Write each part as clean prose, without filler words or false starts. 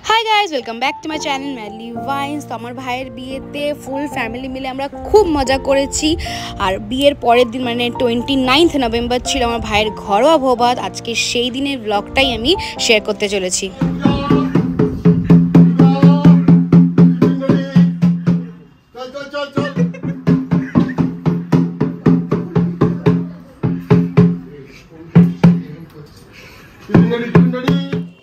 Hi guys, welcome back to my channel madly vines. তো আমার ভাইয়ের বিয়েতে ফুল ফ্যামিলি মিলে আমরা খুব মজা করেছি। আর বিয়ের পরের দিন মানে 29 নভেম্বর ছিল আমার ভাইয়ের ঘরোয়া ভোবাত। আজকে সেই দিনের ব্লগটাই আমি শেয়ার করতে চলেছি।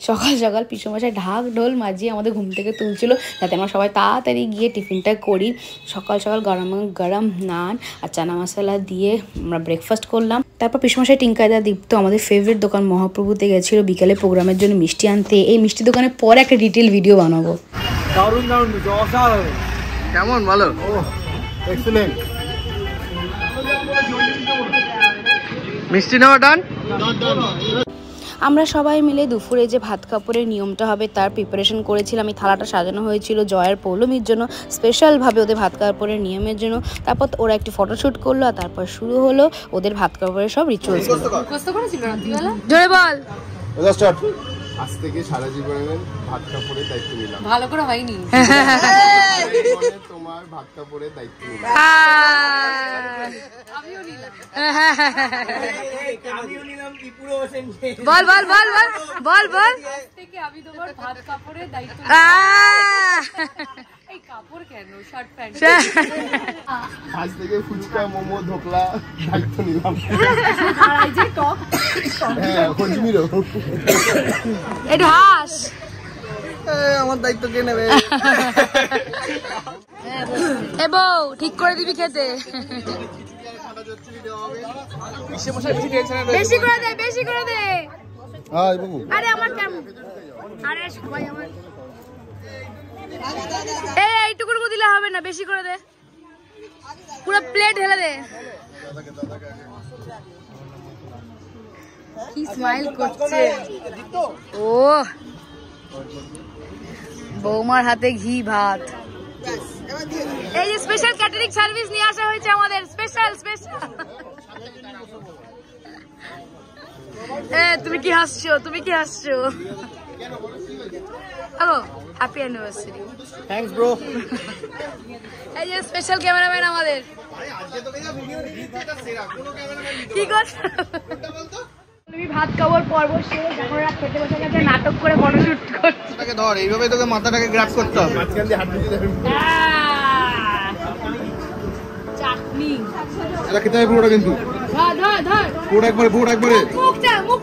সকাল সকাল পিসুমশাই ঢাক ঢোল মাঝিয়ে আমাদের ঘুম থেকে তুলছিল যাতে আমরা সবাই তাড়াতাড়ি গিয়ে টিফিনটা করি। সকাল সকাল গরম গরম নান আর চানা মশলা দিয়ে আমরা ব্রেকফাস্ট করলাম। তারপর পিসুমশাই টিঙ্কাদা দীপ্ত আমাদের ফেভারিট দোকান মহাপ্রভুতে গেছিল বিকালে প্রোগ্রামের জন্য মিষ্টি আনতে। এই মিষ্টি দোকানের পরে একটা ডিটেল ভিডিও বানাবো। দারুণ দারুণ কেমন বলো? এক্সেলেন্ট। মিষ্টি নেওয়া ডান। আমরা সবাই মিলে দুপুরে যে ভাত কাপড়ের নিয়মটা হবে তার প্রিপারেশন করেছিলাম। এই থালাটা সাজানো হয়েছিল জয়ের পৌলমীর জন্য, স্পেশালভাবে ওদের ভাত কাপড়ের নিয়মের জন্য। তারপর ওরা একটি ফটোশ্যুট করলো আর তারপর শুরু হলো ওদের ভাত কাপড়ের সব রিচুয়ালস। জোরে বল। আজ থেকে সারা জীবনের ভাত কাপড়ের দায়িত্ব নিলাম। ভালো করে হয়নি। তোমার ভাত কাপড়ের দায়িত্ব নিলাম। আমিও নিলাম। বল বল বল বল বল বল। আজ থেকে আমি তোমার ভাত কাপড়ের দায়িত্ব নিলাম। এই কাপড় কেন? Shirt pant. আজ থেকে ফুচকা মোমো ধোকলা দায়িত্ব নিলাম। আর এই যে টক হ্যাঁ খোঁজমিরো একটু হাস। আমার দায়িত্ব কে নেবে? এ বউ ঠিক করে দিবি খেতে। বেশি করে দে, বেশি করে দে। হ্যাঁ বাবু। আরে আমার কেমন? আরে সবাই আমার এইটুকু দিলে হবে না, বেশি করে দে। পুরো প্লেট ঢেলে দে। কি স্মাইল করছে ও। বৌমার হাতে ঘি ভাত। এই যে স্পেশাল ক্যাটারিং সার্ভিস নিয়ে আসা হয়েছে আমাদের, স্পেশাল স্পেশাল। তুমি কি হাসছো? তুমি কি হাসছো? ও হ্যাপি অ্যানিভার্সারি। Thanks bro. এই যে স্পেশাল ক্যামেরাম্যান আমাদের। কি করছ? তুমি ভাত খাওয়ার পর্ব শেষ, এখন ওরা খেতে বসে গেছে, নাটক করে ফটোশুট করছে। তোকে ধর, এইভাবে তোকে মাথাটাকে গ্র্যাব করতে হবে। মাঝখান দিয়ে হাত দিয়ে দেবেন। চাটনি এটা খেতে হবে পুরোটা কিন্তু। ধর ধর ধর। পুরো একবারে পুরো একবারে। মুখ চা মুখ।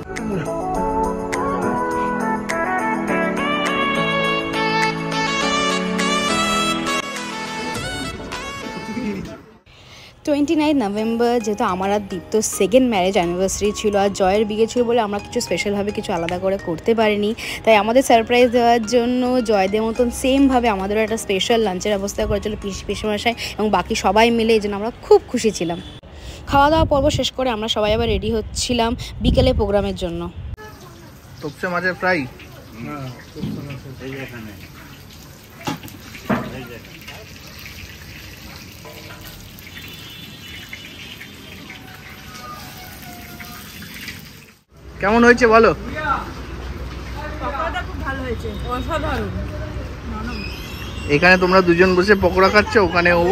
29 নভেম্বর যেহেতু আমার আর দীপ্ত সেকেন্ড ম্যারেজ অ্যানিভার্সারি ছিল আর জয়ের বিয়ে ছিল বলে আমরা কিছু স্পেশালভাবে কিছু আলাদা করে করতে পারিনি। তাই আমাদের সারপ্রাইজ দেওয়ার জন্য জয়দের মতন সেমভাবে আমাদেরও একটা স্পেশাল লাঞ্চের ব্যবস্থা করেছিল পিসিমশাই এবং বাকি সবাই মিলে, এই জন্য আমরা খুব খুশি ছিলাম। খাওয়া দাওয়া পর্ব শেষ করে আমরা সবাই আবার রেডি হচ্ছিলাম বিকেলে প্রোগ্রামের জন্য। তোপসে মাছের ফ্রাই। কেমন হয়েছে বলো? এখানে তোমরা দুজন বসে পকোড়া খাচ্ছ, ওখানে ও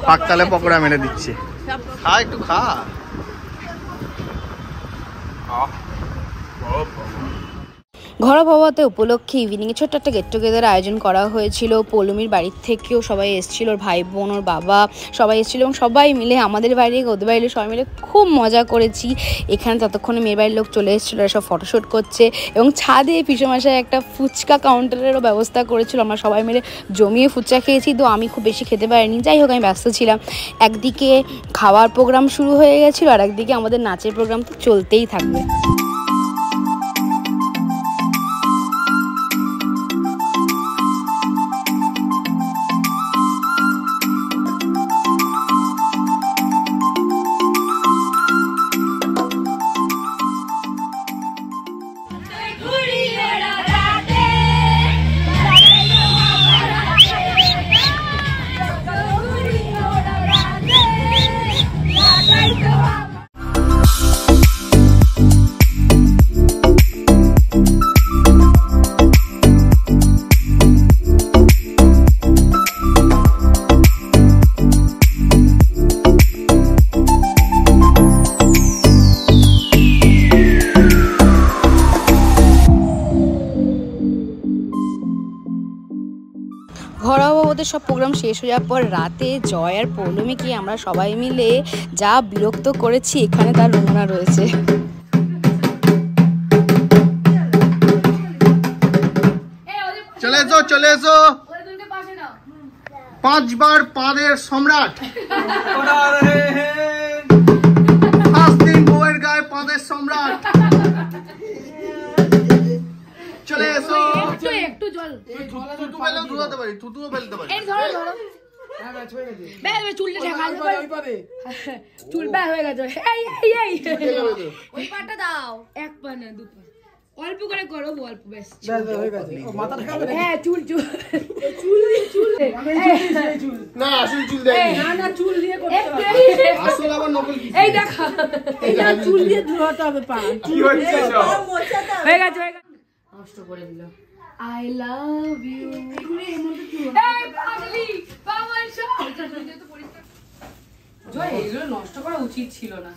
পাকতালে পকোড়া মেরে দিচ্ছে। খা একটু খা। ঘরোয়া ভবাতে উপলক্ষে ইভিনিংয়ে ছোট্ট একটা গেট টুগেদার আয়োজন করা হয়েছিল। পৌলমীর বাড়ির থেকেও সবাই এসেছিলো, ওর ভাই বোন ওর বাবা সবাই এসেছিলো এবং সবাই মিলে আমাদের বাড়ি ওদের বাড়ির সবাই মিলে খুব মজা করেছি। এখানে ততক্ষণে মেয়ের বাড়ির লোক চলে এসেছিলো, সব ফটোশ্যুট করছে এবং ছাদে পিসুমশাই একটা ফুচকা কাউন্টারেরও ব্যবস্থা করেছিল। আমরা সবাই মিলে জমিয়ে ফুচকা খেয়েছি, তো আমি খুব বেশি খেতে পারিনি। যাই হোক, আমি ব্যস্ত ছিলাম। একদিকে খাওয়ার প্রোগ্রাম শুরু হয়ে গেছিলো আর একদিকে আমাদের নাচের প্রোগ্রাম তো চলতেই থাকবে। ঘরোয়া বাবাদের সব প্রোগ্রাম শেষ হয়ে যাওয়ার পর রাতে জয় আর পৌলমীকে আমরা সবাই মিলে যা বিরক্ত করেছি এখানে তার নমুনা রয়েছে। চলে এসো চলে এসো, 5 বার পাদের সম্রাট, 5 দিন বউয়ের গায়ে পাদের সম্রাট, চলে এসো। একটু জল তুতু ফেলেও ধুতে পারি, তুতুও ফেলতে পারি। চুলটা চুল ব্যাগ হয়ে গেছে। ওই পাটা দাও, এক পা না 2 পা, অল্প করে করো, অল্প বেশ। হ্যাঁ চুল চুল না আসল চুল দেয় না চুল দিয়ে করতে হবে, আসল আবার নকল কি? এই দেখা এটা চুল দিয়ে ধোয়াতে হবে পা। কি হচ্ছে সব? হয়ে গেছে নষ্ট করে দিল। I love you। জয় এগুলো নষ্ট করা উচিত ছিল না।